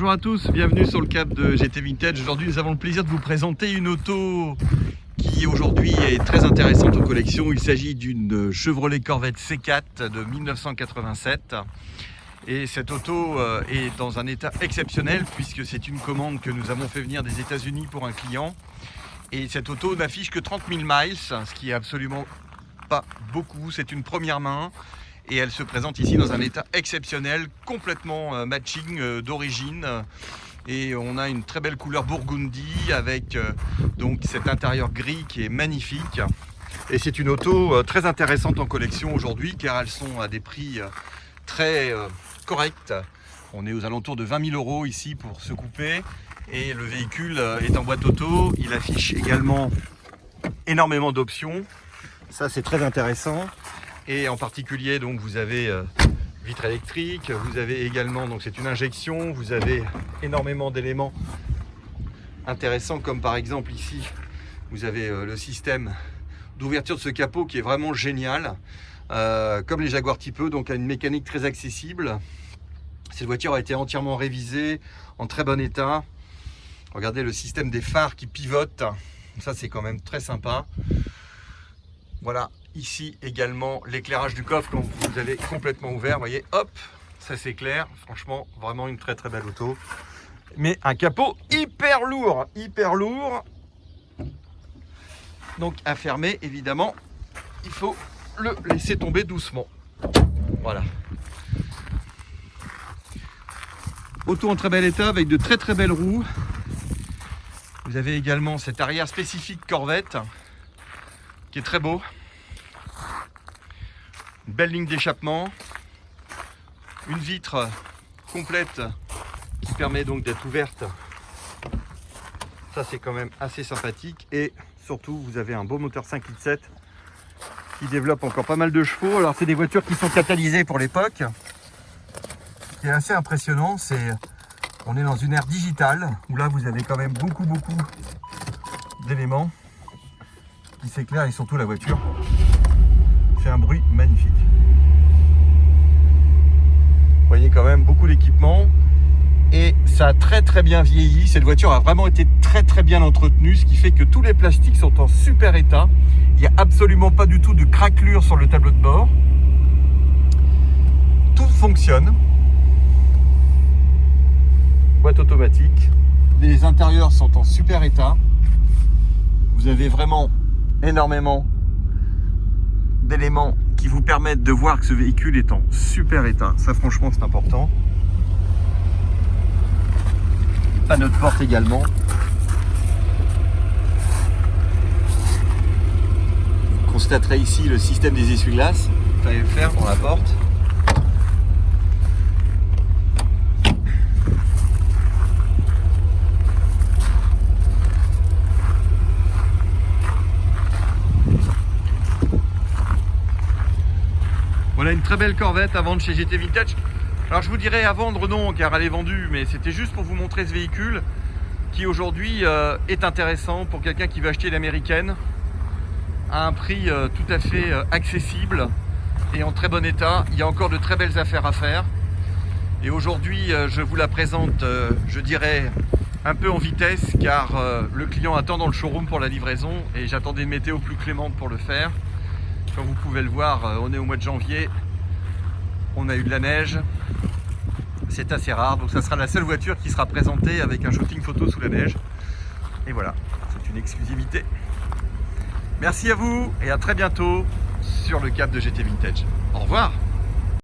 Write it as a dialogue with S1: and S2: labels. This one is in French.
S1: Bonjour à tous, bienvenue sur le cap de GT Vintage. Aujourd'hui nous avons le plaisir de vous présenter une auto qui aujourd'hui est très intéressante en collection. Il s'agit d'une Chevrolet Corvette C4 de 1987. Et cette auto est dans un état exceptionnel puisque c'est une commande que nous avons fait venir des États-Unis pour un client. Et cette auto n'affiche que 30 000 miles, ce qui est absolument pas beaucoup. C'est une première main. Et elle se présente ici dans un état exceptionnel, complètement matching d'origine. Et on a une très belle couleur burgundy avec donc cet intérieur gris qui est magnifique. Et c'est une auto très intéressante en collection aujourd'hui car elles sont à des prix très corrects. On est aux alentours de 20 000 € ici pour ce coupé. Et le véhicule est en boîte auto. Il affiche également énormément d'options. Ça c'est très intéressant. Et en particulier, donc, vous avez vitre électrique, vous avez également, donc c'est une injection, vous avez énormément d'éléments intéressants comme par exemple ici, vous avez le système d'ouverture de ce capot qui est vraiment génial, comme les Jaguar Type E, donc à une mécanique très accessible. Cette voiture a été entièrement révisée, en très bon état. Regardez le système des phares qui pivotent, ça c'est quand même très sympa. Voilà, ici également l'éclairage du coffre quand vous avez complètement ouvert, vous voyez, hop, ça s'éclaire. Franchement, vraiment une très très belle auto. Mais un capot hyper lourd. Donc à fermer, évidemment, il faut le laisser tomber doucement. Voilà. Auto en très bel état avec de très très belles roues. Vous avez également cet arrière spécifique Corvette qui est très beau. Une belle ligne d'échappement. Une vitre complète qui permet donc d'être ouverte. Ça c'est quand même assez sympathique. Et surtout vous avez un beau moteur 5,7 litres qui développe encore pas mal de chevaux. Alors c'est des voitures qui sont catalysées pour l'époque. Ce qui est assez impressionnant, c'est on est dans une ère digitale où là vous avez quand même beaucoup d'éléments qui s'éclairent et surtout la voiture fait un bruit magnifique. Vous voyez quand même beaucoup d'équipements et ça a très bien vieilli. Cette voiture a vraiment été très bien entretenue, ce qui fait que tous les plastiques sont en super état. Il n'y a absolument pas du tout de craquelure sur le tableau de bord. Tout fonctionne. Boîte automatique. Les intérieurs sont en super état. Vous avez vraiment énormément d'éléments qui vous permettent de voir que ce véhicule est en super état. Ça franchement c'est important. Panneau de porte également. Vous constaterez ici le système des essuie-glaces. Vous allez le faire pour la porte. Voilà une très belle Corvette à vendre chez GT Vintage. Alors je vous dirais à vendre non car elle est vendue, mais c'était juste pour vous montrer ce véhicule qui aujourd'hui est intéressant pour quelqu'un qui veut acheter l'américaine à un prix tout à fait accessible et en très bon état. Il y a encore de très belles affaires à faire et aujourd'hui je vous la présente je dirais un peu en vitesse car le client attend dans le showroom pour la livraison et j'attendais une météo plus clémente pour le faire. Comme vous pouvez le voir, on est au mois de janvier, on a eu de la neige, c'est assez rare, donc ça sera la seule voiture qui sera présentée avec un shooting photo sous la neige. Et voilà, c'est une exclusivité. Merci à vous et à très bientôt sur le cap de GT Vintage. Au revoir.